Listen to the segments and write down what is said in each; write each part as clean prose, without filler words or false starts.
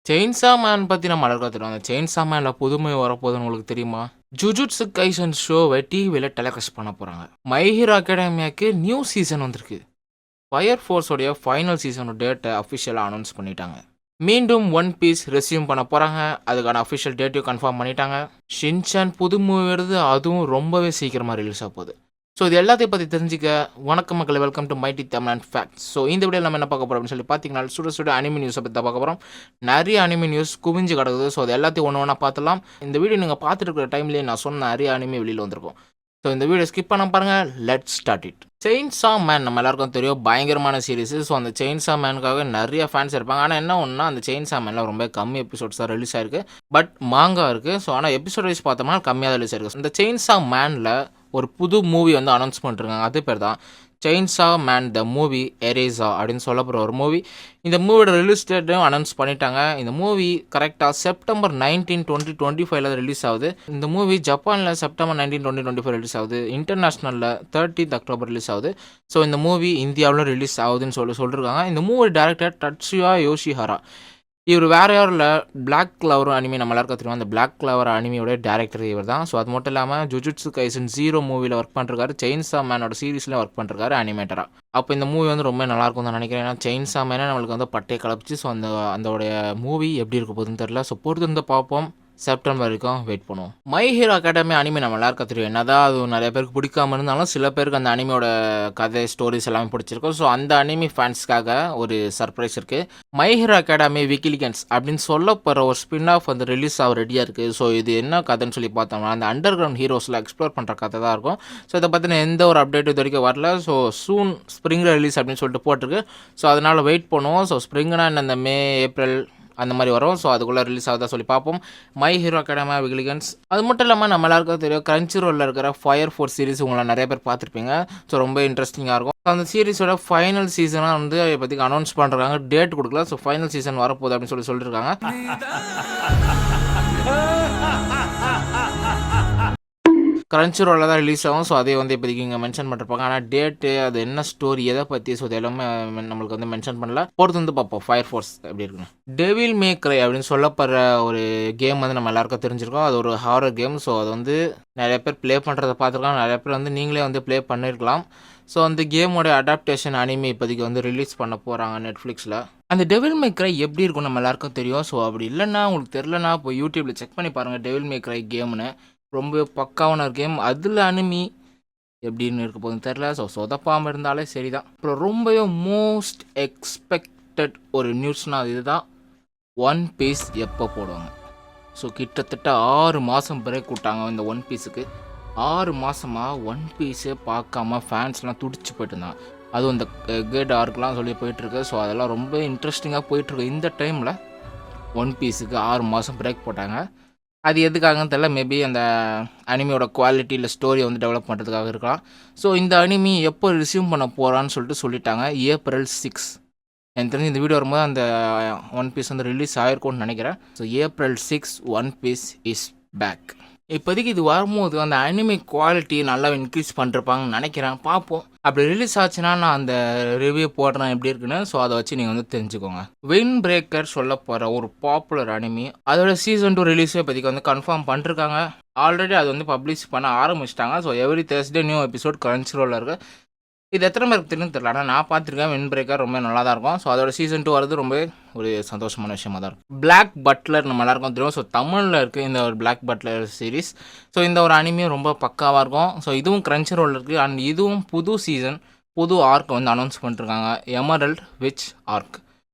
Chainsaw man பத்தி நம்ம எல்லாருக்கும் தெரியும். அந்த செயின்சா மேன்ல புதுமை வரப்போகுதுன்னு உங்களுக்கு தெரியுமா? ஜுஜுட்சு கைசன் ஷோவை டிவில டெலிகாஸ்ட் பண்ண போறாங்க. மை ஹீரோ அகாடமியாக்கு நியூ சீசன் வந்திருக்கு. ஃபயர் ஃபோர்ஸோடைய ஃபைனல் சீசனோட டேட்டை அஃபிஷியலாக அனௌன்ஸ் பண்ணிட்டாங்க. மீண்டும் ஒன் பீஸ் ரெஸ்யூம் பண்ண போறாங்க. அதுக்கான அஃபிஷியல் டேட்டையும் கன்ஃபார்ம் பண்ணிட்டாங்க. ஷின்சான் புது மூவி வருது, அதுவும் ரொம்பவே சீக்கிரமா ரிலீஸ் ஆக போகுது. ஸோ இது எல்லாத்தையும் பற்றி தெரிஞ்சுக்க வணக்கம் மக்களே, welcome to mighty Tamil and facts. So இந்த வீடியோ நம்ம என்ன பார்க்க போகிறோம் அப்படின்னு சொல்லி பார்த்தீங்கன்னா, சுட அனிமி நியூஸை பற்றி தான் பார்க்க போகிறோம். நிறைய அனிமி நியூஸ் குவிஞ்சு கிடக்குது. ஸோ அது எல்லாத்தையும் ஒன்று ஒன்றா பார்த்துலாம். இந்த வீடியோ நீங்கள் பார்த்துட்டு இருக்கிற டைம்லேயே நான் சொன்ன நிறைய அனிமி வெளியில் வந்திருக்கும். ஸோ இந்த வீடியோ ஸ்கிப் பண்ண பாருங்கள். Let's start it. Chainsaw man நம்ம எல்லாருக்கும் தெரியும், பயங்கரமான சீரிஸ். ஸோ அந்த செயின்சா மேனுக்காக நிறைய ஃபேன்ஸ் இருப்பாங்க. ஆனால் என்ன ஒன்றுனா, அந்த செயின்சா மேனில் ரொம்ப கம்மி எபிசோட்ஸ் தான் ரிலீஸ் ஆயிருக்கு. பட் மாங்கா இருக்குது. ஸோ ஆனால் எபிசோட் வைஸ் பார்த்தோம்னா கம்மியாக தான் ரிலீஸ் ஆயிருக்கு. இந்த செயின்சா மேனில் ஒரு புது மூவி வந்து அனௌன்ஸ் பண்ணிருக்காங்க. அது பேர் தான் செயின்சா மேன் த மூவி எரேசா அப்படின்னு சொல்லப்படுற ஒரு மூவி. இந்த மூவியோட ரிலீஸ் டேட்டும் அனௌன்ஸ் பண்ணிட்டாங்க. இந்த மூவி கரெக்டாக செப்டம்பர் 19, 2025 ரிலீஸ் ஆகுது. இந்த மூவி ஜப்பானில் செப்டம்பர் 19, 2025 ரிலீஸ் ஆகுது. இன்டர்நேஷ்னலில் 30 அக்டோபர் ரிலீஸ் ஆகுது. ஸோ இந்த மூவி இந்தியாவில் ரிலீஸ் ஆகுதுன்னு சொல்லியிருக்காங்க. இந்த மூவி டைரக்டர் டட்சுயா யோஷிஹாரா. இவர் வேறு யாரும் இல்லை, பிளாக் கிளவர் அனிமி நம்ம எல்லாருக்கும் தெரியும். அந்த பிளாக் கிளவர் அனிமியோட டேரக்டர் இவர் தான். ஸோ அது மட்டும் இல்லாமல் ஜுஜுட்சு கைசன் 0 மூவியில் ஒர்க் பண்ணிருக்காரு. செயின்சா மேனோட சீரிஸில் ஒர்க் பண்ணிருக்காரு அனிமேட்டராக. அப்போ இந்த மூவி வந்து ரொம்ப நல்லாயிருக்கும் தான் நினைக்கிறேன். ஏன்னா செயின்சா மேனே நம்மளுக்கு வந்து பட்டையை கலப்பிச்சு. ஸோ அதோடைய மூவி எப்படி இருக்க போகுதுன்னு தெரியல. ஸோ பொறுத்து வந்து பார்ப்போம். செப்டம்பர் வரைக்கும் வெயிட் பண்ணுவோம். மை ஹீரோ அகாடமி அனிமி நம்ம எல்லாருக்கும் தெரியும். என்னதான் அது நிறைய பேருக்கு பிடிக்காம இருந்தாலும் சில பேருக்கு அந்த அனிமியோட கதை ஸ்டோரிஸ் எல்லாமே பிடிச்சிருக்கும். ஸோ அந்த அனிமி ஃபேன்ஸ்க்காக ஒரு சர்ப்ரைஸ் இருக்குது. மை ஹீரோ அகாடமி விக்கிலிகன்ஸ் அப்படின்னு சொல்லப்படுற ஒரு ஸ்பின் ஆஃப் வந்து ரிலீஸ் ஆக ரெடியாக இருக்குது. ஸோ இது என்ன கதைன்னு சொல்லி பார்த்தோம்னா, அந்த அண்டர் கிரவுண்ட் ஹீரோஸில் எக்ஸ்ப்ளோர் பண்ணுற கதை தான் இருக்கும். ஸோ இதை பற்றின எந்த ஒரு அப்டேட் இது வரைக்கும் வரல. ஸோ சூன் ஸ்ப்ரிங்கில் ரிலீஸ் அப்படின்னு சொல்லிட்டு போட்டிருக்கு. ஸோ அதனால் வெயிட் பண்ணுவோம். ஸோ ஸ்ப்ரிங்னா இந்த மே, ஏப்ரல் அந்த மாதிரி வரும். ஸோ அதுக்குள்ளே ரிலீஸ் ஆகுதா சொல்லி பார்ப்போம். மை ஹீரோ அகாடமி விகிலிகன்ஸ். அது மட்டும் இல்லாமல் நம்ம எல்லாருக்கும் தெரியும், கிரன்ச்சி ரோலில் இருக்கிற ஃபயர் ஃபோர்ஸ் சீரிஸ் உங்களை நிறைய பேர் பார்த்துருப்பீங்க. ஸோ ரொம்ப இன்ட்ரெஸ்டிங்காக இருக்கும். அந்த சீரிஸோட ஃபைனல் சீசனாக வந்து அதை பற்றி அனௌன்ஸ் பண்ணுறாங்க. டேட் கொடுக்கல. ஸோ ஃபைனல் சீசன் வரப்போகுது அப்படின்னு சொல்லியிருக்காங்க. கிரன்ச்சி ரோலில் தான் ரிலீஸ் ஆகும். ஸோ அதே வந்து இப்போதைக்கு இங்கே மென்ஷன் பண்ணிருப்பாங்க. ஆனால் டேட்டு, அது என்ன ஸ்டோரி, எதை பற்றி, ஸோ அது எல்லாமே நம்மளுக்கு வந்து மென்ஷன் பண்ணல. பொறுத்து வந்து பார்ப்போம் ஃபயர் ஃபோர்ஸ் எப்படி இருக்குன்னு. டெவில் மே கிரை அப்படின்னு சொல்லப்படுற ஒரு கேம் வந்து நம்ம எல்லாருக்கும் தெரிஞ்சிருக்கோம். அது ஒரு ஹாரர் கேம். ஸோ அது வந்து நிறைய பேர் ப்ளே பண்ணுறதை பார்த்துருக்காங்க. நிறைய பேர் வந்து நீங்களே வந்து ப்ளே பண்ணியிருக்கலாம். ஸோ அந்த கேமோட அடாப்டேஷன் அனிமி இப்போதைக்கு வந்து ரிலீஸ் பண்ண போகிறாங்க நெட்ஃப்ளிக்ஸில். அந்த டெவில் மே கிரை எப்படி இருக்கும் நம்ம எல்லாருக்கும் தெரியும். ஸோ அப்படி இல்லைன்னா, உங்களுக்கு தெரிலனா இப்போ யூடியூப்பில் செக் பண்ணி பாருங்கள் டெவில் மே கிரை கேம்னு. ரொம்ப பக்காவான ஒரு கேம். அதில் அனிமி எப்படின்னு இருக்க போகுதுன்னு தெரில. ஸோ சொதப்பாமல் இருந்தாலே சரி தான். அப்புறம் ரொம்பவே மோஸ்ட் எக்ஸ்பெக்டட் ஒரு நியூஸ்னால் இதுதான், ஒன் பீஸ் எப்போ போடுவாங்க. ஸோ கிட்டத்தட்ட 6 மாதம் பிரேக் விட்டாங்க இந்த ஒன் பீஸுக்கு. 6 மாதமாக ஒன் பீஸே பார்க்காம ஃபேன்ஸ்லாம் துடிச்சு போயிட்டு இருந்தாங்க. அதுவும் இந்த கேட் ஆர்க்லாம் சொல்லி போயிட்டுருக்கு. ஸோ அதெல்லாம் ரொம்ப இன்ட்ரெஸ்டிங்காக போயிட்டுருக்கு. இந்த டைமில் ஒன் பீஸுக்கு 6 மாதம் பிரேக் போட்டாங்க. அது எதுக்காகன்னு தெரியல. மேபி அந்த அனிமியோட குவாலிட்டி இல்லை ஸ்டோரியை வந்து டெவலப் பண்ணுறதுக்காக இருக்கலாம். ஸோ இந்த அனிமி எப்போ ரிசீவ் பண்ண போகிறான்னு சொல்லிட்டாங்க. ஏப்ரல் 6. எனக்கு தெரிஞ்சு இந்த வீடியோ வரும்போது அந்த ஒன் பீஸ் வந்து ரிலீஸ் ஆகிருக்கும்னு நினைக்கிறேன். So April 6 one piece is back. இப்போதைக்கு இது வரும்போது அந்த அனிமி குவாலிட்டி நல்லா இன்க்ரீஸ் பண்ணிருப்பாங்கன்னு நினைக்கிறேன். பார்ப்போம். அப்படி ரிலீஸ் ஆச்சுன்னா நான் அந்த ரிவ்யூ போடுறேன் எப்படி இருக்குன்னு. ஸோ அதை வச்சு நீங்கள் வந்து தெரிஞ்சுக்கோங்க. வின் பிரேக்கர் சொல்ல போகிற ஒரு பாப்புலர் அனிமி, அதோட சீசன் 2 ரிலீஸே இப்போதைக்கு வந்து கன்ஃபார்ம் பண்ணிருக்காங்க. ஆல்ரெடி அது வந்து பப்ளிஷ் பண்ண ஆரம்பிச்சிட்டாங்க. So every Thursday new episode crunchy ரோலில் இருக்குது. இது எத்தனை பேருக்கு தெரியும் தெரியல. ஆனால் நான் பார்த்துருக்கேன். வின் பிரேக்கர் ரொம்ப நல்லா தான் இருக்கும். ஸோ அதோட சீசன் 2 வரது ரொம்ப ஒரு சந்தோஷமான விஷயமா தான் இருக்கும். பிளாக் பட்லர் நம்ம எல்லாருக்கும் தெரியும். ஸோ தமிழில் இருக்குது இந்த ஒரு பிளாக் பட்லர் சீரிஸ். ஸோ இந்த ஒரு அனிமியும் ரொம்ப பக்காவாக இருக்கும். ஸோ இதுவும் கிரன்ச்சி ரோலில் இருக்குது. அண்ட் இதுவும் புது சீசன், புது ஆர்க் வந்து அனௌன்ஸ் பண்ணிருக்காங்க. Emerald witch arc.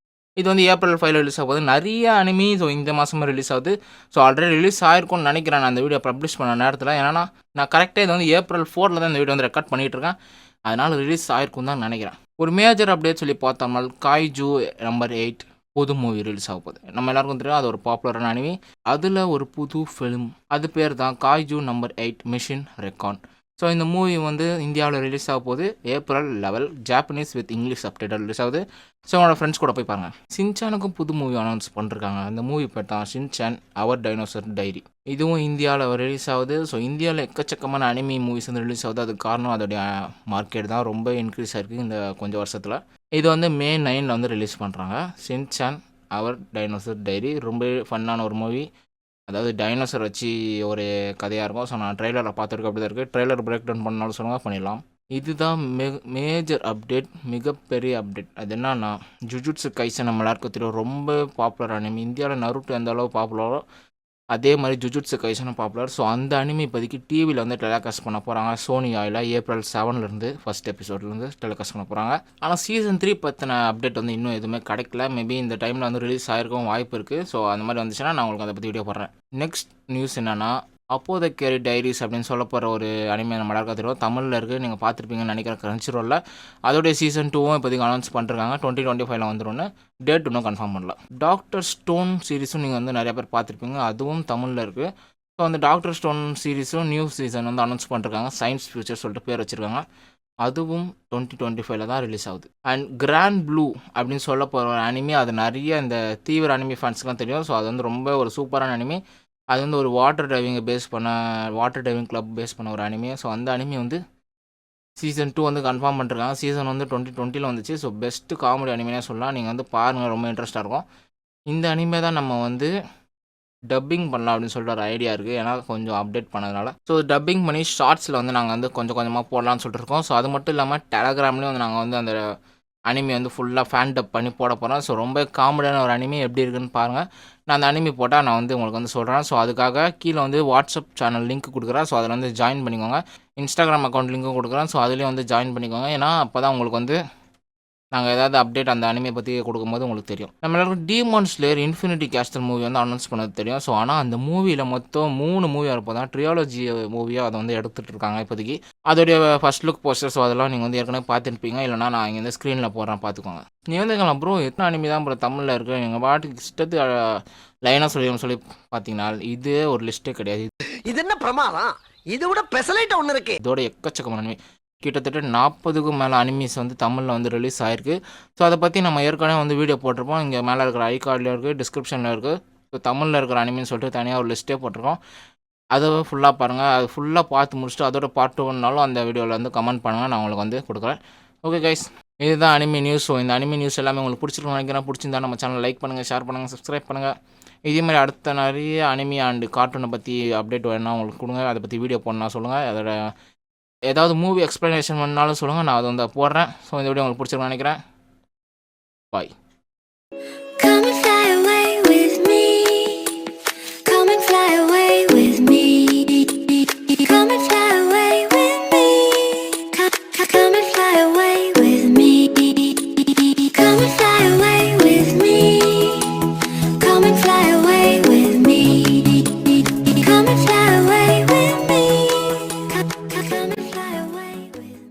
இது வந்து ஏப்ரல் 5 ரிலீஸ் ஆகுது. நிறைய அனிமி ஸோ இந்த மாதமே ரிலீஸ் ஆகுது. ஸோ ஆல்ரெடி ரிலீஸ் ஆகிருக்கும்னு நினைக்கிறேன் நான் அந்த வீடியோ பப்ளிஷ் பண்ண நேரத்தில். ஏன்னா நான் கரெக்டாக இது வந்து ஏப்ரல் 4 தான் இந்த வீடியோ வந்து ரெக்கார்ட் பண்ணிகிட்டு இருக்கேன். அதனால் ரிலீஸ் ஆகிருக்கும் தான் நினைக்கிறேன். ஒரு மேஜர் அப்டேட் சொல்லி பார்த்தோம்னா, காய்ஜூ நம்பர் 8 புது மூவி ரிலீஸ் ஆக போகுது. நம்ம எல்லாருக்கும் தெரியும் அது ஒரு பாப்புலரான அனிமி. அதில் ஒரு புது ஃபிலிம், அது பேர் தான் kaiju number 8 mission Recon. So இந்த மூவி வந்து இந்தியாவில் ரிலீஸ் ஆக போகுது April 11. Japanese with English subtitle release ஆகுது. ஸோ உங்களோட ஃப்ரெண்ட்ஸ் கூட போய் பாருங்கள். ஷின்சானுக்கும் புது மூவி அனௌன்ஸ் பண்ணிருக்காங்க. அந்த மூவி பேர் தான் ஷின்சான் அவர் டைனோசர் டைரி. இதுவும் இந்தியாவில் ரிலீஸ் ஆகுது. ஸோ இந்தியாவில் எக்கச்சக்கமான அனிமி மூவிஸ் வந்து ரிலீஸ் ஆகுது. அதுக்கு காரணம் அதோடைய மார்க்கெட் தான் ரொம்ப இன்க்ரீஸ் ஆகிருக்கு இந்த கொஞ்சம் வருஷத்தில். இது வந்து மே 9 வந்து ரிலீஸ் பண்ணுறாங்க. ஷின்சான் அவர் டைனோசர் டைரி ரொம்ப ஃபன்னான ஒரு மூவி. அதாவது டைனோசர் வச்சு ஒரு கதையாக இருக்கும். ஸோ நான் ட்ரெய்லரில் பார்த்துருக்கேன், அப்படி தான் இருக்குது. ட்ரெய்லர் பிரேக் டவுன் பண்ணாலும் சொல்லுங்கள், பண்ணிடலாம். இதுதான் மேஜர் அப்டேட், மிகப்பெரிய அப்டேட். அது என்னன்னா, ஜுஜுட்சு கைசன் நம்ம எல்லாருக்கும் தெரியும், ரொம்ப பாப்புலர் அனிமி. இந்தியாவில் நருட்டோ எந்த அளவு பாப்புலரோ அதே மாதிரி ஜுஜுட்சு கைசனும் பாப்புலர். ஸோ அந்த அனிமி இப்போதைக்கு டிவியில் வந்து டெலிகாஸ்ட் பண்ண போகிறாங்க. சோனி ஆயில் ஏப்ரல் 7 ஃபர்ஸ்ட் எபிசோட்லேருந்து டெலிகாஸ்ட் பண்ண போகிறாங்க. ஆனால் சீசன் 3 பற்றின அப்டேட் வந்து இன்னும் எதுவுமே கிடைக்கல. மேபி இந்த டைமில் வந்து ரிலீஸ் ஆகிருக்கும் வாய்ப்பு இருக்குது. ஸோ அந்த மாதிரி வந்துச்சுன்னா நான் உங்களுக்கு அதை பற்றி வீடியோ போடுறேன். நெக்ஸ்ட் நியூஸ் என்னன்னா, அப்போதைக்கேரி டைரிஸ் அப்படின்னு சொல்ல போகிற ஒரு அனிமே நம்ம எல்லாருக்கும் தெரியும், தமிழில் இருக்குது. நீங்கள் பார்த்துருப்பீங்கன்னு நினைக்கிறேன் கிரன்ச்சிரோலில். அதோடைய சீசன் 2வும் இப்போதைக்கு அனௌன்ஸ் பண்ணிருக்காங்க. 2025 வந்துடும்னு. டேட் இன்னும் கன்ஃபார்ம் பண்ணல. டாக்டர் ஸ்டோன் சீரிஸும் நீங்கள் வந்து நிறைய பேர் பார்த்துருப்பீங்க, அதுவும் தமிழில் இருக்குது. ஸோ அந்த டாக்டர் ஸ்டோன் சீரிஸும் நியூ சீசன் வந்து அனௌன்ஸ் பண்ணிருக்காங்க. சயின்ஸ் ஃபியூச்சர் சொல்லிட்டு பேர் வச்சுருக்காங்க. அதுவும் 2025 தான் ரிலீஸ் ஆகுது. அண்ட் கிராண்ட் ப்ளூ அப்படின்னு சொல்ல போகிற ஒரு அனிமே, அது நிறைய இந்த தீவிர அனிமி ஃபேன்ஸ்க்குலாம் தெரியும். ஸோ அது வந்து ரொம்ப ஒரு சூப்பரான அனிமி. அது வந்து ஒரு வாட்டர் டைவிங் கிளப் பேஸ் பண்ண ஒரு அனிமே. ஸோ அந்த அனிமே வந்து சீசன் 2 வந்து கன்ஃபார்ம் பண்ணிருக்காங்க. சீசன் வந்து 2020 வந்துச்சு. ஸோ பெஸ்ட்டு காமெடி அனிமைனே சொல்லலாம். நீங்கள் வந்து பாருங்கள், ரொம்ப இன்ட்ரெஸ்ட்டாக இருக்கும். இந்த அனிமே தான் நம்ம வந்து டப்பிங் பண்ணலாம் அப்படின்னு சொல்லிட்டு ஒரு ஐடியா இருக்குது. ஏன்னா கொஞ்சம் அப்டேட் பண்ணதுனால. ஸோ டப்பிங் பண்ணி ஷார்ட்ஸில் வந்து நாங்கள் வந்து கொஞ்சம் கொஞ்சமாக போடலான்னு சொல்லிட்டு இருக்கோம். ஸோ அது மட்டும் இல்லாமல் டெலகிராம்லேயும் வந்து நாங்கள் வந்து அந்த அனிமி வந்து ஃபுல்லாக ஃபேன் டப் பண்ணி போட போகிறோம். ஸோ ரொம்ப காமெடியான ஒரு அனிமி, எப்படி இருக்குன்னு பாருங்கள். நான் அந்த அனிமி போட்டால் நான் வந்து உங்களுக்கு வந்து சொல்கிறேன். ஸோ அதுக்காக கீழே வந்து வாட்ஸ்அப் சேனல் லிங்க் கொடுக்குறேன். ஸோ அதில் வந்து ஜாயின் பண்ணிக்கோங்க. இன்ஸ்டாகிராம் அக்கௌண்ட் லிங்க்கும் கொடுக்குறேன். ஸோ அதுலேயும் வந்து ஜாயின் பண்ணிக்கோங்க. ஏன்னா அப்போ தான் உங்களுக்கு வந்து நாங்கள் ஏதாவது அப்டேட் அந்த அனிமே பற்றி கொடுக்கும்போது உங்களுக்கு தெரியும். நம்ம எல்லாருக்கும் டீமான் ஸ்லேயர் இன்ஃபினிட்டி கேஸ்டல் மூவி வந்து அனௌன்ஸ் பண்ணது தெரியும். ஸோ ஆனால் அந்த மூவியில் மொத்தம் 3 மூவி வரப்போ தான் ட்ரியாலஜி மூவியாக அதை வந்து எடுத்துகிட்டு இருக்காங்க இப்போதைக்கு. அதோடைய ஃபர்ஸ்ட் லுக் போஸ்டர். ஸோ அதெல்லாம் நீங்கள் வந்து ஏற்கனவே பார்த்துருப்பீங்க. இல்லைனா நான் இங்கே வந்து ஸ்க்ரீனில் போடுறேன், பார்த்துக்கோங்க. நீ வந்து எங்களை ப்ரோ எத்தனை அனிமி தான் ப்ரோ தமிழில் இருக்குது, எங்கள் பாட்டுக்கு இஷ்டத்து லைனாக சொல்லி பார்த்தீங்கன்னா இது ஒரு லிஸ்ட்டே கிடையாது. இது என்ன பிரமாதம், இது விட பெசலைட் ஒன்று இருக்கு. இதோட எக்கச்சக்கமான அனிமி, கிட்டத்தட்ட 40க்கும் மேலே அனிமீஸ் வந்து தமிழில் வந்து ரிலீஸ் ஆகிருக்கு. ஸோ அதை பற்றி நம்ம ஏற்கனவே வந்து வீடியோ போட்டிருப்போம். இங்கே மேலே இருக்கிற ஐ கார்டில் இருக்குது, டிஸ்கிரிப்ஷனில் இருக்குது. ஸோ தமிழில் இருக்கிற அனிமின்னு சொல்லிட்டு தனியாக ஒரு லிஸ்ட்டே போட்டிருக்கோம். அதை ஃபுல்லாக பாருங்கள். அது ஃபுல்லாக பார்த்து முடிச்சுட்டு அதோட பார்ட் 2னாலும் அந்த வீடியோவில் வந்து கமெண்ட் பண்ணுங்கள், நான் உங்களுக்கு வந்து கொடுக்குறேன். ஓகே கைஸ், இதுதான் அனிமி நியூஸ். ஸோ இந்த அனிமி நியூஸ் எல்லாமே உங்களுக்கு பிடிச்சிருக்குன்னு நினைக்கிறேன். பிடிச்சிருந்தா நம்ம சேனல் லைக் பண்ணுங்கள், ஷேர் பண்ணுங்கள், சப்ஸ்கிரைப் பண்ணுங்கள். இதேமாதிரி அடுத்த நிறைய அனிமி அண்டு கார்ட்டூனை பற்றி அப்டேட் வேணுன்னா உங்களுக்கு கொடுங்க. அதை பற்றி வீடியோ போடணும்னா சொல்லுங்கள். அதோட ஏதாவது மூவி எக்ஸ்ப்ளனேஷன் பண்ணாலும் சொல்லுங்கள், நான் அதை வந்து போடுறேன். ஸோ இந்த வீடியோ உங்களுக்கு பிடிச்சிருக்குன்னு நினைக்கிறேன். பாய்.